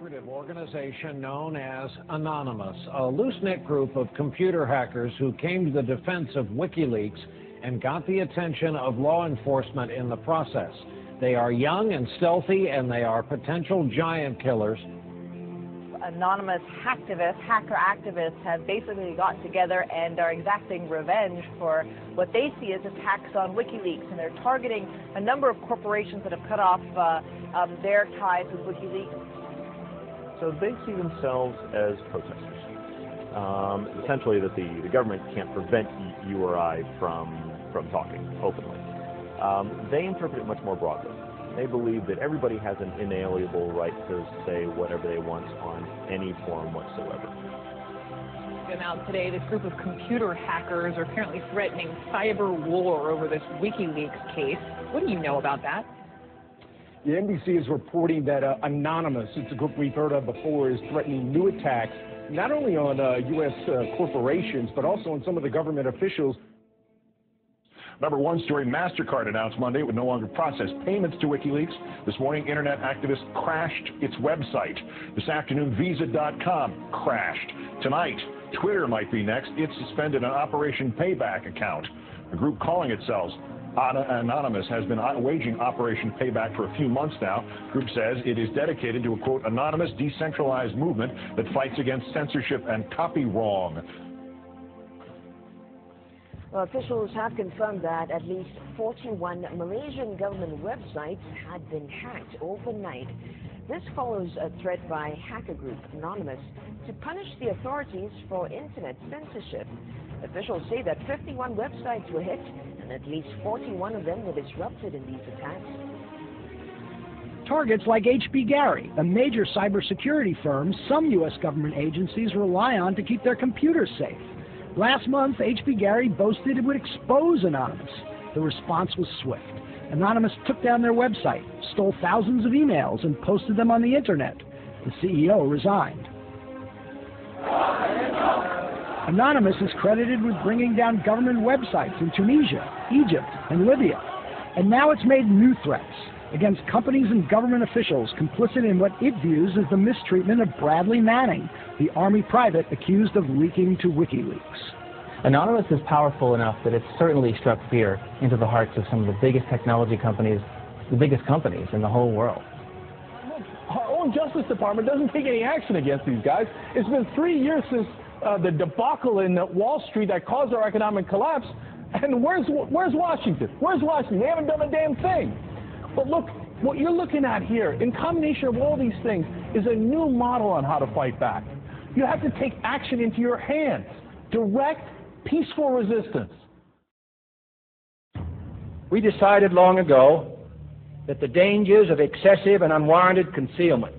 secretive organization known as Anonymous, a loose-knit group of computer hackers who came to the defense of WikiLeaks and got the attention of law enforcement in the process. They are young and stealthy, and they are potential giant killers. Anonymous hacker activists have basically got together and are exacting revenge for what they see as attacks on WikiLeaks, and they're targeting a number of corporations that have cut off their ties with WikiLeaks. So they see themselves as protesters. Essentially that the government can't prevent you or I from talking openly. They interpret it much more broadly. They believe that everybody has an inalienable right to say whatever they want on any forum whatsoever. And now today, this group of computer hackers are apparently threatening cyber war over this WikiLeaks case. What do you know about that? The NBC is reporting that Anonymous, it's a group we've heard of before, is threatening new attacks not only on U.S. corporations, but also on some of the government officials. Number one story, MasterCard announced Monday it would no longer process payments to WikiLeaks. This morning, internet activists crashed its website. This afternoon, Visa.com crashed. Tonight, Twitter might be next. It suspended an Operation Payback account. A group calling itself Anonymous has been waging Operation Payback for a few months now. The group says it is dedicated to a, quote, anonymous, decentralized movement that fights against censorship and copy wrong. Well, officials have confirmed that at least 41 Malaysian government websites had been hacked overnight. This follows a threat by hacker group Anonymous to punish the authorities for internet censorship. Officials say that 51 websites were hit and at least 41 of them were disrupted in these attacks. Targets like H.B. Gary, a major cybersecurity firm some U.S. government agencies rely on to keep their computers safe. Last month, H.B. Gary boasted it would expose Anonymous. The response was swift. Anonymous took down their website, stole thousands of emails, and posted them on the internet. The CEO resigned. Anonymous is credited with bringing down government websites in Tunisia, Egypt, and Libya. And now it's made new threats against companies and government officials complicit in what it views as the mistreatment of Bradley Manning, the Army private accused of leaking to WikiLeaks. Anonymous is powerful enough that it's certainly struck fear into the hearts of some of the biggest technology companies, the biggest companies in the whole world. Our own Justice Department doesn't take any action against these guys. It's been 3 years since the debacle in Wall Street that caused our economic collapse. And where's Washington? Where's Washington? They haven't done a damn thing. But look, what you're looking at here, in combination of all these things, is a new model on how to fight back. You have to take action into your hands. Direct, peaceful resistance. We decided long ago that the dangers of excessive and unwarranted concealment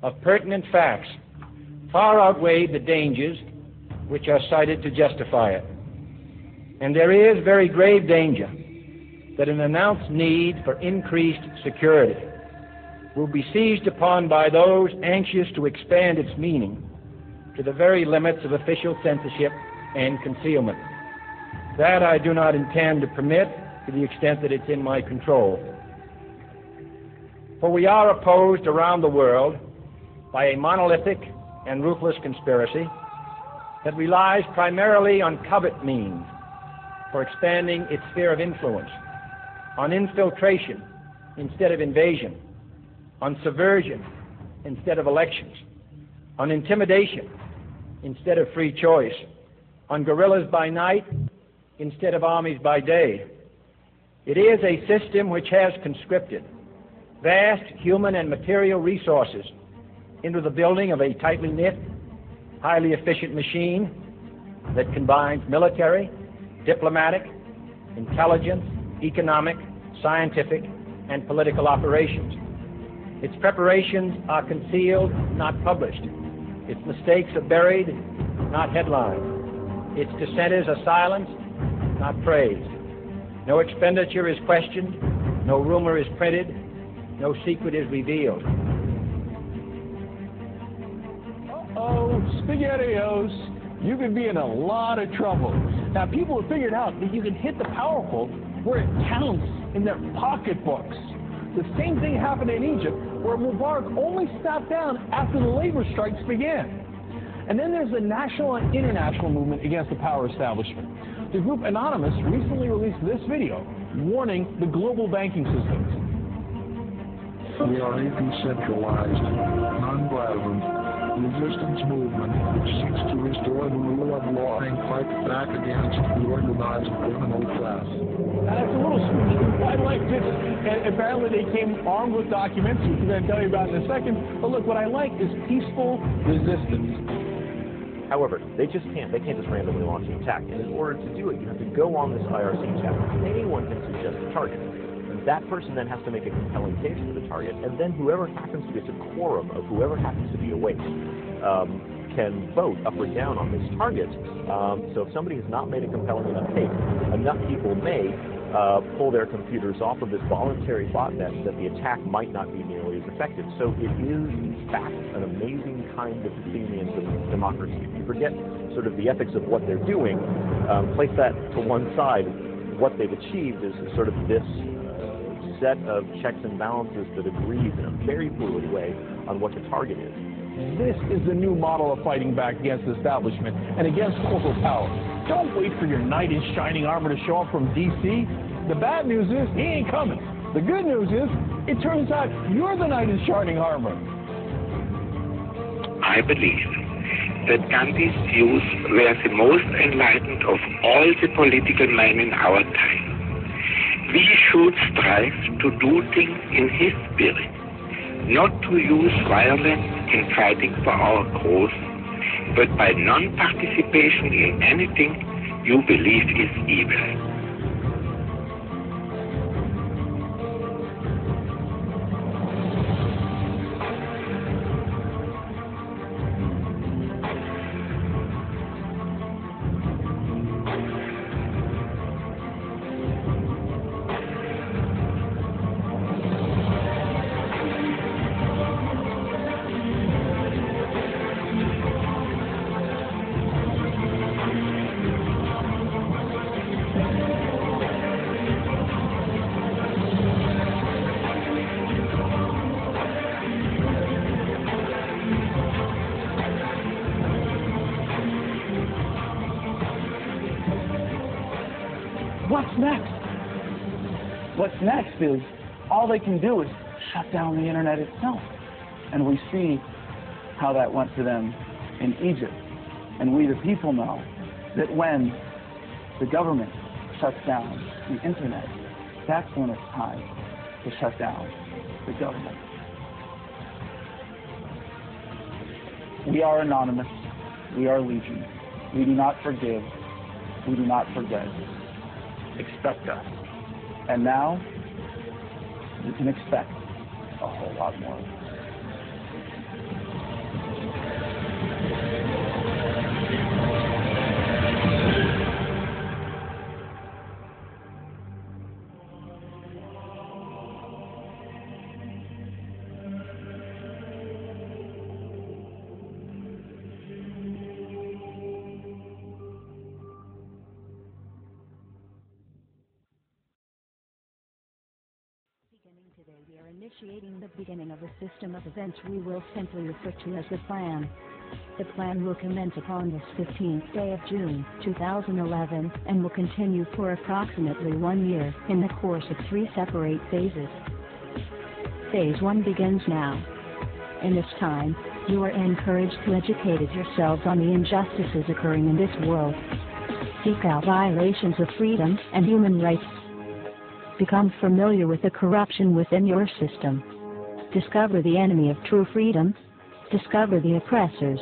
of pertinent facts far outweighed the dangers which are cited to justify it. And there is very grave danger that an announced need for increased security will be seized upon by those anxious to expand its meaning to the very limits of official censorship and concealment. That I do not intend to permit to the extent that it's in my control. For we are opposed around the world by a monolithic and ruthless conspiracy that relies primarily on covert means for expanding its sphere of influence, on infiltration instead of invasion, on subversion instead of elections, on intimidation instead of free choice, on guerrillas by night instead of armies by day. It is a system which has conscripted vast human and material resources into the building of a tightly knit, highly efficient machine that combines military, diplomatic, intelligence, economic, scientific, and political operations. Its preparations are concealed, not published. Its mistakes are buried, not headlined. Its dissenters are silenced, not praised. No expenditure is questioned, no rumor is printed, no secret is revealed. Uh-oh, SpaghettiOs, you could be in a lot of trouble. Now, people have figured out that you can hit the powerful where it counts in their pocketbooks. The same thing happened in Egypt, where Mubarak only stepped down after the labor strikes began. And then there's the national and international movement against the power establishment. The group Anonymous recently released this video warning the global banking systems. We are a decentralized, non-violent resistance movement which seeks to restore the rule of law and fight back against the organized criminal class. That's a little spooky. I like this. And apparently they came armed with documents, which I'm going to tell you about in a second. But look, what I like is peaceful resistance. However, they can't just randomly launch an attack. And in order to do it, you have to go on this IRC chat. Anyone can suggest a target. That person then has to make a compelling case for the target, and then whoever happens to be, it's a quorum of whoever happens to be awake, can vote up or down on this target. So if somebody has not made a compelling enough case, enough people may pull their computers off of this voluntary botnet that the attack might not be nearly as effective. So it is, in fact, an amazing kind of Athenian democracy. If you forget sort of the ethics of what they're doing, place that to one side, what they've achieved is sort of this set of checks and balances that agrees in a very fluid way on what the target is. This is the new model of fighting back against the establishment and against corporate power. Don't wait for your knight in shining armor to show up from D.C. The bad news is he ain't coming. The good news is it turns out you're the knight in shining armor. I believe that Gandhi's views were the most enlightened of all the political men in our time. We should strive to do things in his spirit, not to use violence in fighting for our cause, but by non-participation in anything you believe is evil. What's next? What's next is all they can do is shut down the internet itself. And we see how that went for them in Egypt. And we the people know that when the government shuts down the internet, that's when it's time to shut down the government. We are Anonymous. We are Legion. We do not forgive. We do not forget. Expect us. And now, you can expect a whole lot more. Today we are initiating the beginning of a system of events we will simply refer to as the plan. The plan will commence upon this 15th day of June, 2011, and will continue for approximately 1 year in the course of 3 separate phases. Phase 1 begins now. In this time, you are encouraged to educate yourselves on the injustices occurring in this world. Seek out violations of freedom and human rights. Become familiar with the corruption within your system. Discover the enemy of true freedom. Discover the oppressors.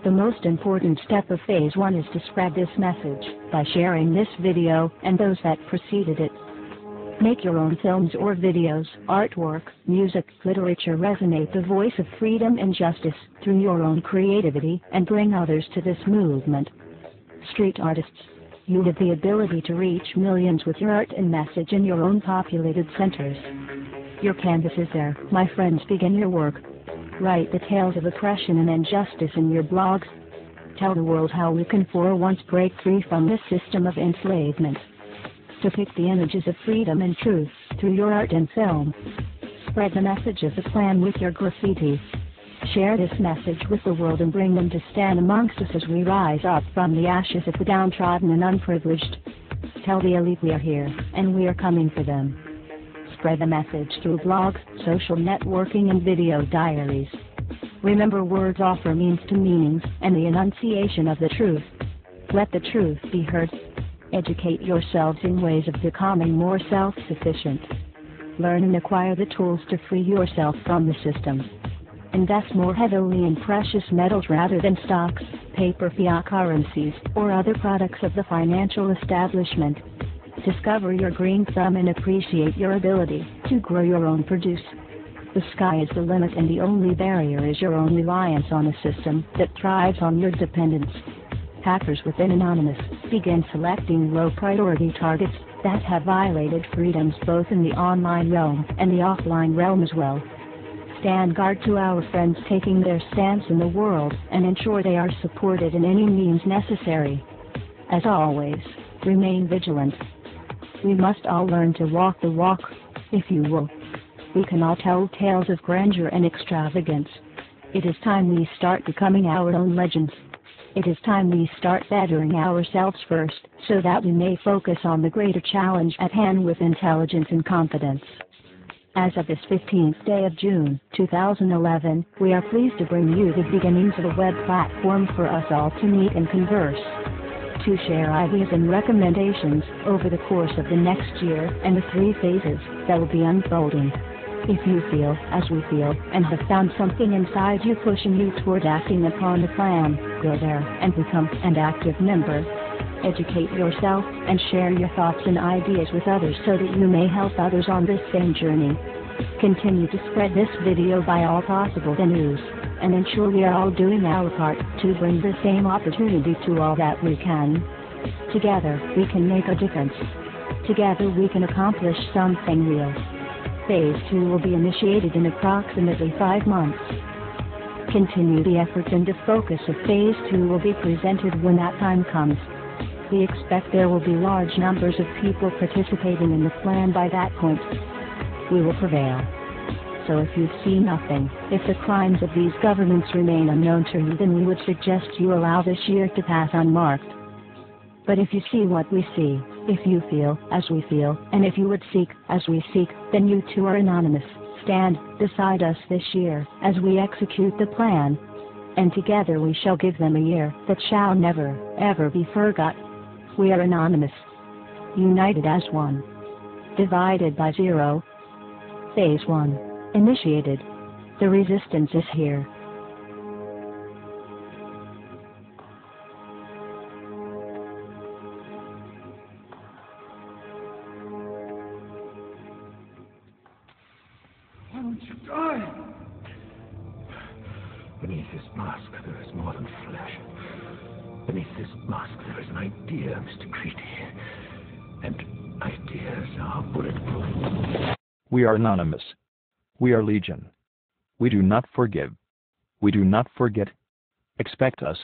The most important step of Phase 1 is to spread this message by sharing this video and those that preceded it. Make your own films or videos, artwork, music, literature resonate the voice of freedom and justice through your own creativity and bring others to this movement. Street artists, you have the ability to reach millions with your art and message in your own populated centers. Your canvas is there, my friends. Begin your work. Write the tales of oppression and injustice in your blogs. Tell the world how we can for once break free from this system of enslavement. depict the images of freedom and truth through your art and film. Spread the message of the plan with your graffiti. Share this message with the world and bring them to stand amongst us as we rise up from the ashes of the downtrodden and unprivileged. Tell the elite we are here, and we are coming for them. Spread the message through blogs, social networking, and video diaries. Remember, words offer means to meanings, and the enunciation of the truth. Let the truth be heard. Educate yourselves in ways of becoming more self-sufficient. Learn and acquire the tools to free yourself from the system. Invest more heavily in precious metals rather than stocks, paper, fiat currencies, or other products of the financial establishment. Discover your green thumb and appreciate your ability to grow your own produce. The sky is the limit, and the only barrier is your own reliance on a system that thrives on your dependence. Hackers within Anonymous begin selecting low-priority targets that have violated freedoms both in the online realm and the offline realm as well. Stand guard to our friends taking their stance in the world and ensure they are supported in any means necessary. As always, remain vigilant. We must all learn to walk the walk, if you will. We can all tell tales of grandeur and extravagance. It is time we start becoming our own legends. It is time we start bettering ourselves first, so that we may focus on the greater challenge at hand with intelligence and confidence. As of this 15th day of June, 2011, we are pleased to bring you the beginnings of a web platform for us all to meet and converse, to share ideas and recommendations over the course of the next year and the 3 phases that will be unfolding. If you feel as we feel and have found something inside you pushing you toward acting upon the plan, go there and become an active member. Educate yourself and share your thoughts and ideas with others so that you may help others on this same journey. Continue to spread this video by all possible venues, and ensure we are all doing our part to bring the same opportunity to all that we can. Together, we can make a difference. Together we can accomplish something real. Phase 2 will be initiated in approximately 5 months. Continue the efforts, and the focus of Phase 2 will be presented when that time comes. We expect there will be large numbers of people participating in the plan by that point. We will prevail. So if you see nothing, if the crimes of these governments remain unknown to you, then we would suggest you allow this year to pass unmarked. But if you see what we see, if you feel as we feel, and if you would seek as we seek, then you too are anonymous. Stand beside us this year as we execute the plan, and together we shall give them a year that shall never, ever be forgot. We are anonymous, united as one, divided by 0. Phase 1 initiated. The resistance is here. Why won't you die? Beneath this mask, there is more than flesh. Beneath this mask, there is an idea, Mr. Creedy. And ideas are bulletproof. We are anonymous. We are legion. We do not forgive. We do not forget. Expect us.